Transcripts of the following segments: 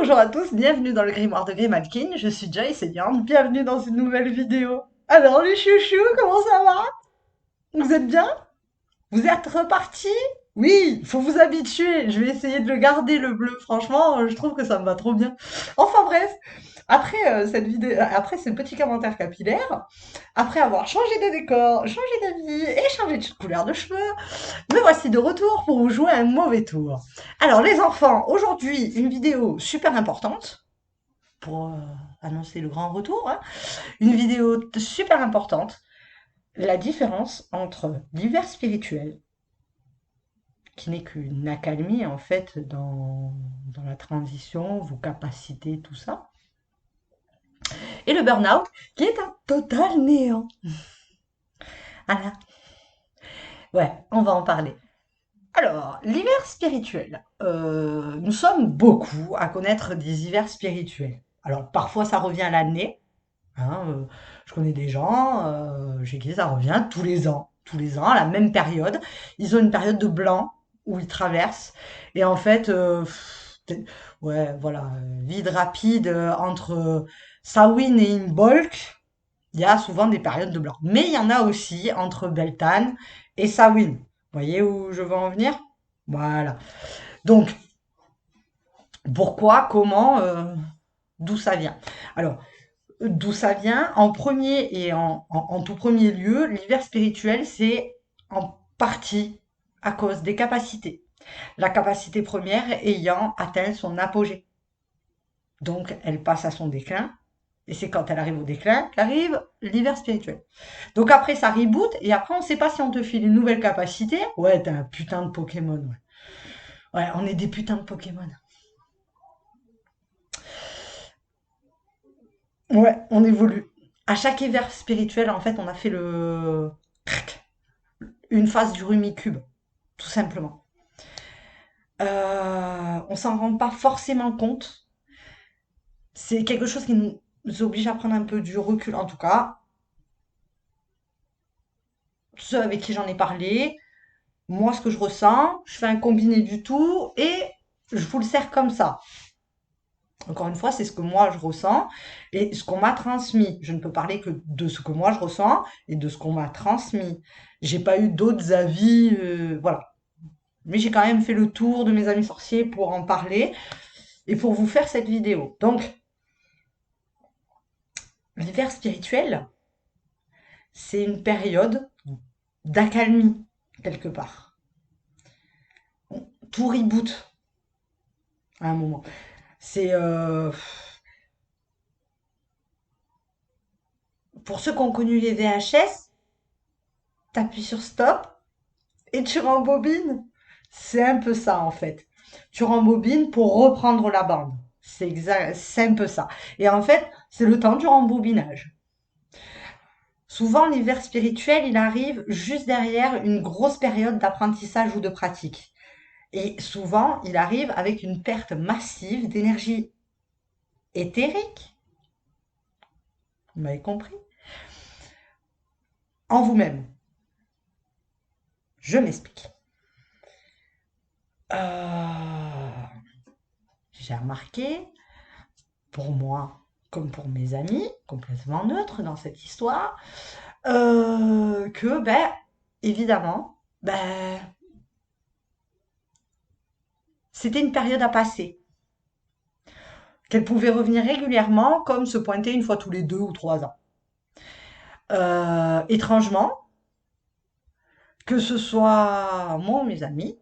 Bonjour à tous, bienvenue dans le grimoire de Grimalkin, je suis Joyce et bienvenue dans une nouvelle vidéo. Alors les chouchous, comment ça va? Vous êtes bien? Vous êtes repartis? Oui, il faut vous habituer, je vais essayer de le garder le bleu, franchement, je trouve que ça me va trop bien. Enfin bref, après cette vidéo, après ce petit commentaire capillaire, après avoir changé de décor, changé d'avis et changé de couleur de cheveux, me voici de retour pour vous jouer un mauvais tour. Alors les enfants, aujourd'hui une vidéo super importante pour annoncer le grand retour, hein. Une vidéo super importante, la différence entre l'hiver spirituel, qui n'est qu'une accalmie en fait dans la transition, vos capacités, tout ça, et le burn-out, qui est un total néant. Voilà. Ouais, on va en parler. Alors, l'hiver spirituel. Nous sommes beaucoup à connaître des hivers spirituels. Alors, parfois, ça revient à l'année. Hein, je connais des gens chez qui ça revient tous les ans. Tous les ans, à la même période. Ils ont une période de blanc où ils traversent. Et en fait, ouais, voilà, vide rapide entre Samhain et Imbolc, il y a souvent des périodes de blanc. Mais il y en a aussi entre Beltane et Samhain. Vous voyez où je veux en venir? Voilà. Donc, pourquoi, comment, d'où ça vient? Alors, d'où ça vient? En premier et en tout premier lieu, l'hiver spirituel, c'est en partie à cause des capacités. La capacité première ayant atteint son apogée. Donc, elle passe à son déclin. Et c'est quand elle arrive au déclin qu'arrive l'hiver spirituel. Donc après, ça reboot. Et après, on ne sait pas si on te file une nouvelle capacité. Ouais, t'es un putain de Pokémon. Ouais, on est des putains de Pokémon. Ouais, on évolue. À chaque hiver spirituel, en fait, on a fait une phase du Rumicube, tout simplement. On s'en rend pas forcément compte. C'est quelque chose qui nous oblige à prendre un peu du recul, en tout cas. Ceux avec qui j'en ai parlé, moi, ce que je ressens, je fais un combiné du tout et je vous le sers comme ça. Encore une fois, c'est ce que moi je ressens et ce qu'on m'a transmis. Je ne peux parler que de ce que moi je ressens et de ce qu'on m'a transmis. J'ai pas eu d'autres avis, voilà. Mais j'ai quand même fait le tour de mes amis sorciers pour en parler et pour vous faire cette vidéo. Donc, l'hiver spirituel, c'est une période d'accalmie, quelque part. Tout reboot à un moment. C'est pour ceux qui ont connu les VHS, t'appuies sur stop et tu rembobines. C'est un peu ça en fait. Tu rembobines pour reprendre la bande. C'est exact, c'est un peu ça. Et en fait, c'est le temps du rembobinage. Souvent, l'hiver spirituel, il arrive juste derrière une grosse période d'apprentissage ou de pratique. Et souvent, il arrive avec une perte massive d'énergie éthérique, vous m'avez compris, en vous-même. Je m'explique. Euh, j'ai remarqué, pour moi comme pour mes amis, complètement neutres dans cette histoire, que, ben, évidemment, ben, c'était une période à passer, qu'elle pouvait revenir régulièrement, comme se pointer une fois tous les 2 ou 3 ans. Étrangement, que ce soit moi ou mes amis,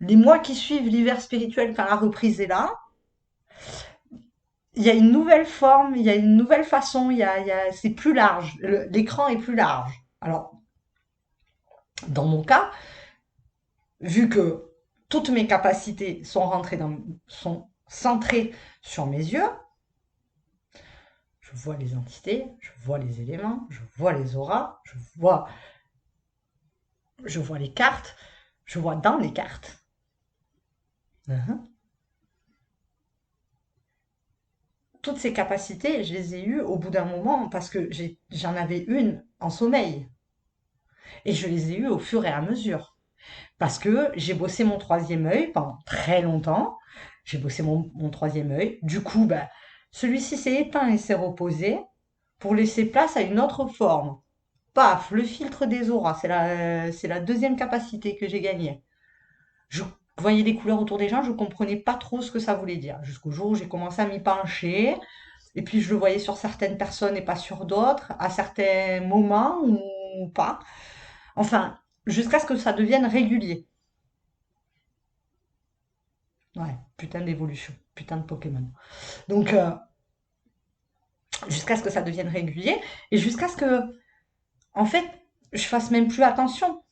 les mois qui suivent l'hiver spirituel, quand la reprise est là, il y a une nouvelle forme, il y a une nouvelle façon, c'est plus large, l'écran est plus large. Alors, dans mon cas, vu que toutes mes capacités sont centrées sur mes yeux, je vois les entités, je vois les éléments, je vois les auras, je vois les cartes, je vois dans les cartes. Mhm. Toutes ces capacités, je les ai eues au bout d'un moment parce que j'en avais une en sommeil et je les ai eues au fur et à mesure. Parce que j'ai bossé mon troisième œil pendant très longtemps. J'ai bossé mon troisième œil. Du coup, ben, celui-ci s'est éteint et s'est reposé pour laisser place à une autre forme. Paf, le filtre des auras, c'est la deuxième capacité que j'ai gagnée. Je voyais des couleurs autour des gens, je comprenais pas trop ce que ça voulait dire. Jusqu'au jour où j'ai commencé à m'y pencher. Et puis je le voyais sur certaines personnes et pas sur d'autres, à certains moments ou pas. Enfin, jusqu'à ce que ça devienne régulier. Ouais, putain d'évolution, putain de Pokémon. Donc, jusqu'à ce que ça devienne régulier et jusqu'à ce que, en fait, je fasse même plus attention.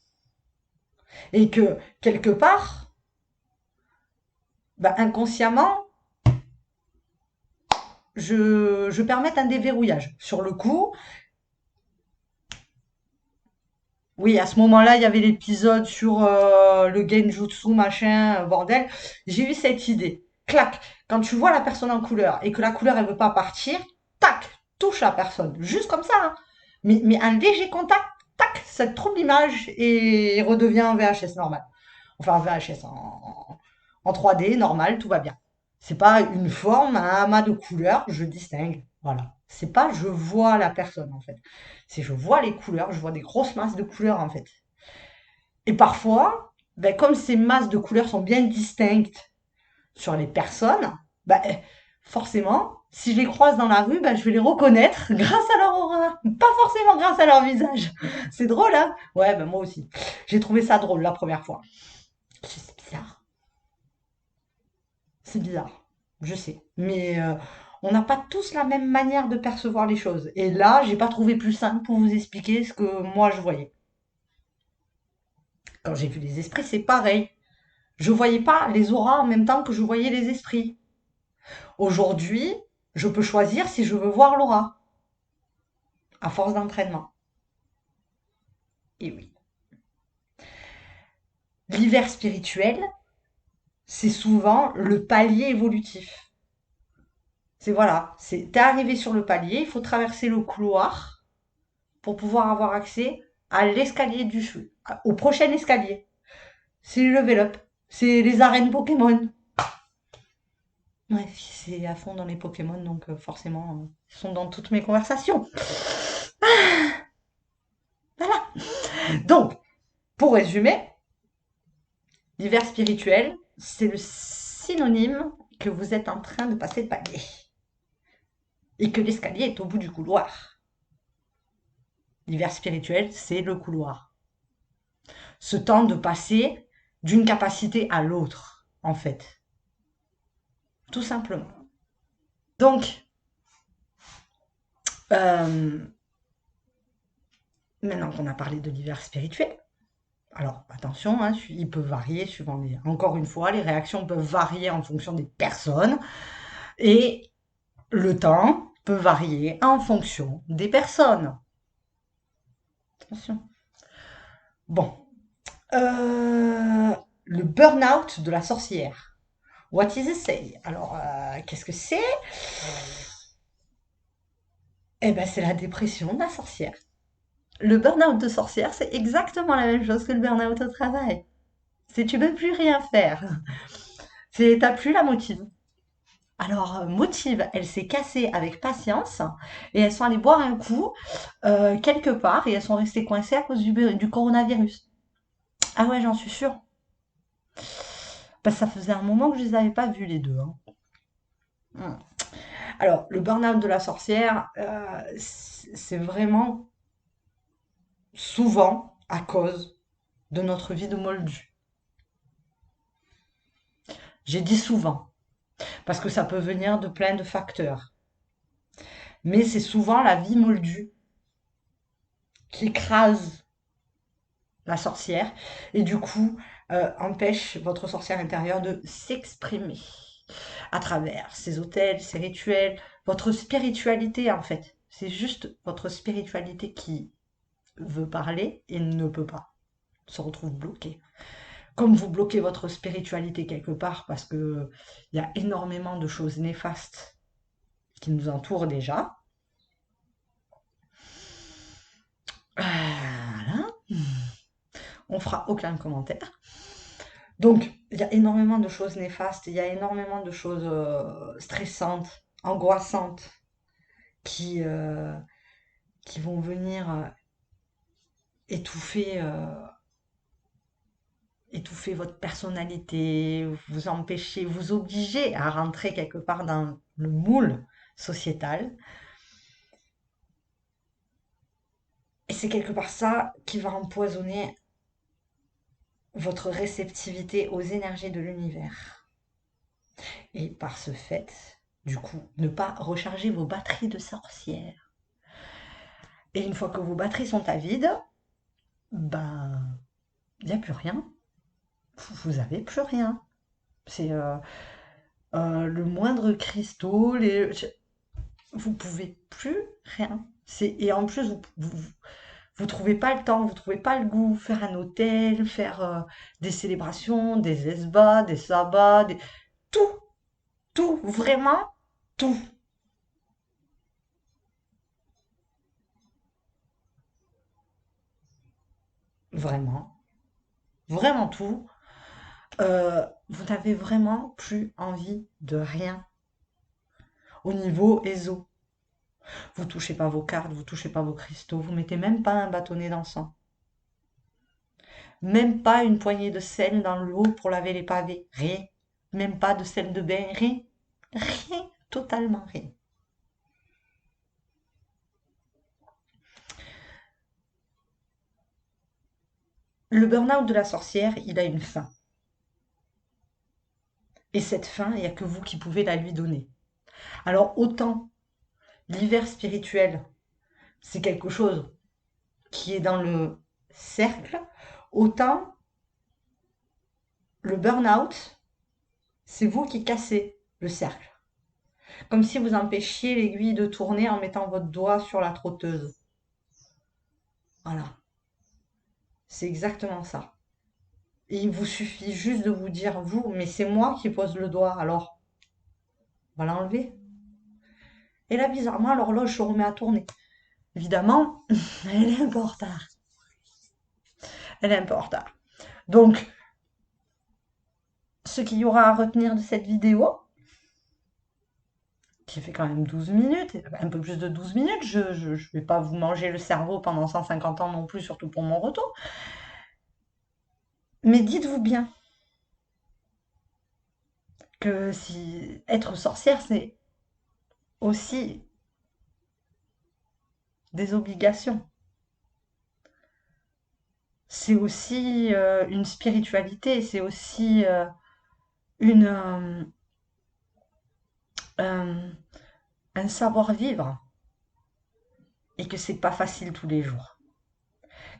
Et que, quelque part, bah, inconsciemment, je permette un déverrouillage. Sur le coup, oui, à ce moment-là, il y avait l'épisode sur le genjutsu, machin, bordel. J'ai eu cette idée. Clac, quand tu vois la personne en couleur et que la couleur, elle veut pas partir, tac, touche la personne. Juste comme ça, hein. Mais un léger contact, tac, ça te trouble l'image et il redevient en VHS normal. Enfin, en VHS, en 3D, normal, tout va bien. C'est pas une forme, un amas de couleurs, je distingue. Voilà. C'est pas je vois la personne, en fait. C'est je vois les couleurs, je vois des grosses masses de couleurs, en fait. Et parfois, ben, comme ces masses de couleurs sont bien distinctes sur les personnes, ben, forcément, si je les croise dans la rue, ben, je vais les reconnaître grâce à leur aura, pas forcément grâce à leur visage. C'est drôle, hein? Ouais, ben moi aussi. J'ai trouvé ça drôle la première fois. C'est bizarre. C'est bizarre. Je sais. Mais on n'a pas tous la même manière de percevoir les choses. Et là, j'ai pas trouvé plus simple pour vous expliquer ce que moi je voyais. Quand j'ai vu les esprits, c'est pareil. Je voyais pas les auras en même temps que je voyais les esprits. Aujourd'hui, je peux choisir si je veux voir l'aura, à force d'entraînement. Et oui. L'hiver spirituel, c'est souvent le palier évolutif. C'est voilà, c'est t'es arrivé sur le palier, il faut traverser le couloir pour pouvoir avoir accès à l'escalier au prochain escalier. C'est le level up, c'est les arènes Pokémon. Ouais, c'est à fond dans les Pokémon, donc forcément, ils sont dans toutes mes conversations. Voilà. Donc, pour résumer, l'hiver spirituel, c'est le synonyme que vous êtes en train de passer le palier et que l'escalier est au bout du couloir. L'hiver spirituel, c'est le couloir. Ce temps de passer d'une capacité à l'autre, en fait. Tout simplement. Donc, euh, maintenant qu'on a parlé de l'hiver spirituel, alors attention, hein, il peut varier suivant les... Encore une fois, les réactions peuvent varier en fonction des personnes et le temps peut varier en fonction des personnes. Attention. Bon. Le burn-out de la sorcière. What is it say? Alors, qu'est-ce que c'est? Eh ben, c'est la dépression de la sorcière. Le burn-out de sorcière, c'est exactement la même chose que le burn-out au travail. C'est tu peux plus rien faire. C'est t'as plus la motive. Alors, motive, elle s'est cassée avec patience et elles sont allées boire un coup quelque part et elles sont restées coincées à cause du coronavirus. Ah ouais, j'en suis sûre. Parce que ça faisait un moment que je les avais pas vus les deux, hein. Hmm. Alors, le burn-out de la sorcière, c'est vraiment souvent à cause de notre vie de moldu. J'ai dit souvent, parce que ça peut venir de plein de facteurs. Mais c'est souvent la vie moldue qui écrase la sorcière et du coup empêche votre sorcière intérieure de s'exprimer à travers ses hôtels, ses rituels, votre spiritualité en fait. C'est juste votre spiritualité qui veut parler et ne peut pas, se retrouve bloquée. Comme vous bloquez votre spiritualité quelque part parce que il y a énormément de choses néfastes qui nous entourent déjà. Voilà. On fera aucun commentaire. Donc, il y a énormément de choses néfastes, il y a énormément de choses stressantes, angoissantes, qui, euh, qui vont venir étouffer, étouffer votre personnalité, vous empêcher, vous obliger à rentrer quelque part dans le moule sociétal. Et c'est quelque part ça qui va empoisonner votre réceptivité aux énergies de l'univers. Et par ce fait, du coup, ne pas recharger vos batteries de sorcière. Et une fois que vos batteries sont à vide, ben, il n'y a plus rien. Vous n'avez plus rien. C'est le moindre cristaux, vous pouvez plus rien. Et en plus, vous trouvez pas le temps, vous trouvez pas le goût. Faire un hôtel, faire des célébrations, des esbats, des sabbats, tout, tout, vraiment tout. Vraiment, vraiment tout. Vous n'avez vraiment plus envie de rien au niveau ESO. Vous touchez pas vos cartes, vous touchez pas vos cristaux, vous mettez même pas un bâtonnet d'encens. Même pas une poignée de sel dans l'eau pour laver les pavés. Rien. Même pas de sel de bain. Rien. Rien. Totalement rien. Le burn-out de la sorcière, il a une fin. Et cette fin, il n'y a que vous qui pouvez la lui donner. Alors autant l'hiver spirituel, c'est quelque chose qui est dans le cercle, autant le burn-out, c'est vous qui cassez le cercle. Comme si vous empêchiez l'aiguille de tourner en mettant votre doigt sur la trotteuse. Voilà, c'est exactement ça. Et il vous suffit juste de vous dire, vous, mais c'est moi qui pose le doigt, alors on va l'enlever. Et là, bizarrement, l'horloge se remet à tourner. Évidemment, elle est un peu en retard. Elle est un peu en retard. Donc, ce qu'il y aura à retenir de cette vidéo, qui fait quand même 12 minutes, un peu plus de 12 minutes, je ne vais pas vous manger le cerveau pendant 150 ans non plus, surtout pour mon retour. Mais dites-vous bien que si être sorcière, c'est aussi des obligations. C'est aussi une spiritualité, c'est aussi une, un, un savoir-vivre et que c'est pas facile tous les jours.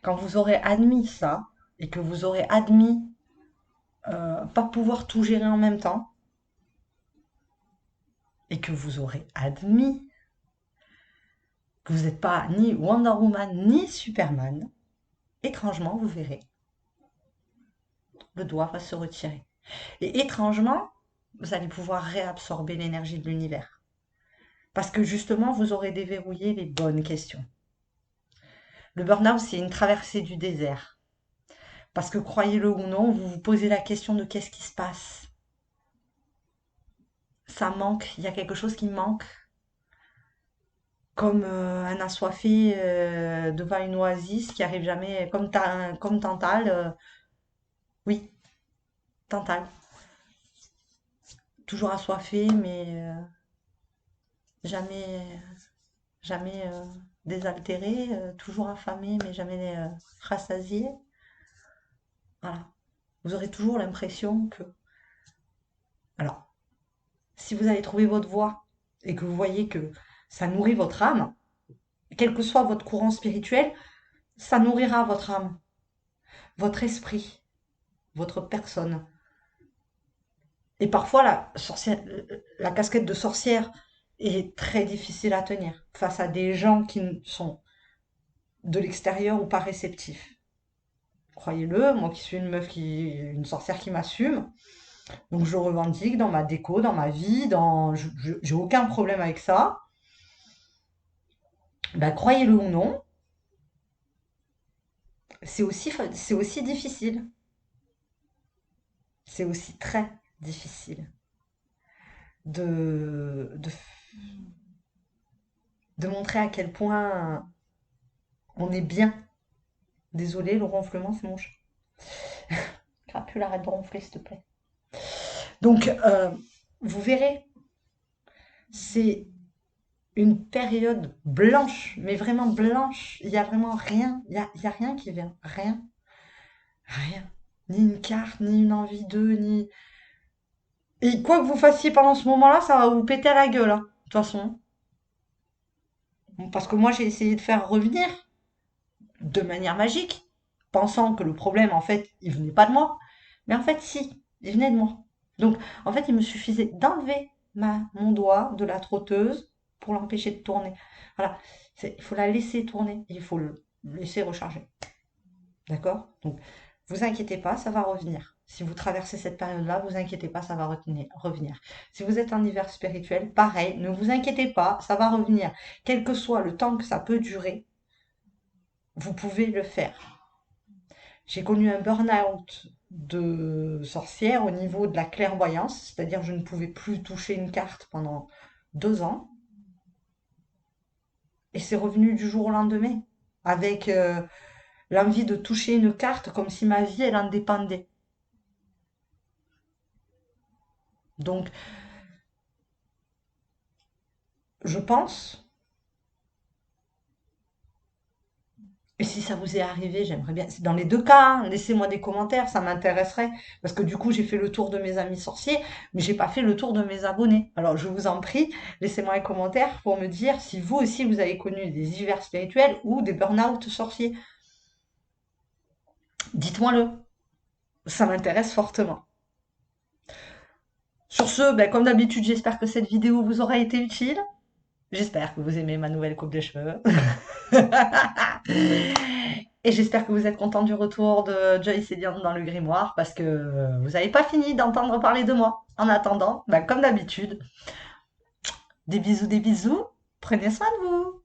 Quand vous aurez admis ça et que vous aurez admis pas pouvoir tout gérer en même temps et que vous aurez admis que vous n'êtes pas ni Wonder Woman ni Superman, étrangement, vous verrez, le doigt va se retirer. Et étrangement, vous allez pouvoir réabsorber l'énergie de l'univers. Parce que justement, vous aurez déverrouillé les bonnes questions. Le burn-out, c'est une traversée du désert. Parce que croyez-le ou non, vous vous posez la question de qu'est-ce qui se passe. Ça manque, il y a quelque chose qui manque. Comme un assoiffé devant une oasis qui arrive jamais, comme Tantale. Oui, Tantale. Toujours assoiffé, mais jamais, jamais désaltéré. Toujours affamé, mais jamais rassasié. Voilà. Vous aurez toujours l'impression que... Alors, si vous avez trouvé votre voie et que vous voyez que ça nourrit votre âme, quel que soit votre courant spirituel, ça nourrira votre âme, votre esprit, votre personne. Et parfois, la casquette de sorcière est très difficile à tenir face à des gens qui sont de l'extérieur ou pas réceptifs. Croyez-le, moi qui suis une sorcière qui m'assume, donc je revendique dans ma déco, dans ma vie, j'ai aucun problème avec ça. Ben, croyez-le ou non, c'est aussi difficile. C'est aussi très difficile de, de, de montrer à quel point on est bien. Désolée, le ronflement, c'est mon chat. Crapule, arrête de ronfler, s'il te plaît. Donc, vous verrez, c'est une période blanche, mais vraiment blanche. Il y a vraiment rien. Il y a rien qui vient. Rien. Rien. Ni une carte, ni une envie d'eux, ni... Et quoi que vous fassiez pendant ce moment-là, ça va vous péter à la gueule, hein, de toute façon. Parce que moi, j'ai essayé de faire revenir de manière magique, pensant que le problème, en fait, il venait pas de moi. Mais en fait, si, il venait de moi. Donc, en fait, il me suffisait d'enlever mon doigt de la trotteuse pour l'empêcher de tourner. Voilà. Il faut la laisser tourner. Il faut le laisser recharger. D'accord? Donc, vous inquiétez pas, ça va revenir. Si vous traversez cette période-là, vous inquiétez pas, ça va revenir. Si vous êtes en hiver spirituel, pareil, ne vous inquiétez pas, ça va revenir. Quel que soit le temps que ça peut durer, vous pouvez le faire. J'ai connu un burn-out de sorcière au niveau de la clairvoyance, c'est-à-dire je ne pouvais plus toucher une carte pendant 2 ans, et c'est revenu du jour au lendemain, avec l'envie de toucher une carte comme si ma vie, elle en dépendait. Donc, je pense, et si ça vous est arrivé, j'aimerais bien, dans les deux cas, hein, laissez-moi des commentaires, ça m'intéresserait, parce que du coup, j'ai fait le tour de mes amis sorciers, mais j'ai pas fait le tour de mes abonnés. Alors, je vous en prie, laissez-moi un commentaire pour me dire si vous aussi, vous avez connu des hivers spirituels ou des burn-out sorciers. Dites-moi-le, ça m'intéresse fortement. Sur ce, ben, comme d'habitude, j'espère que cette vidéo vous aura été utile. J'espère que vous aimez ma nouvelle coupe de cheveux. Et j'espère que vous êtes content du retour de Joyce et Diane dans le grimoire parce que vous n'avez pas fini d'entendre parler de moi. En attendant, bah, comme d'habitude, des bisous, prenez soin de vous.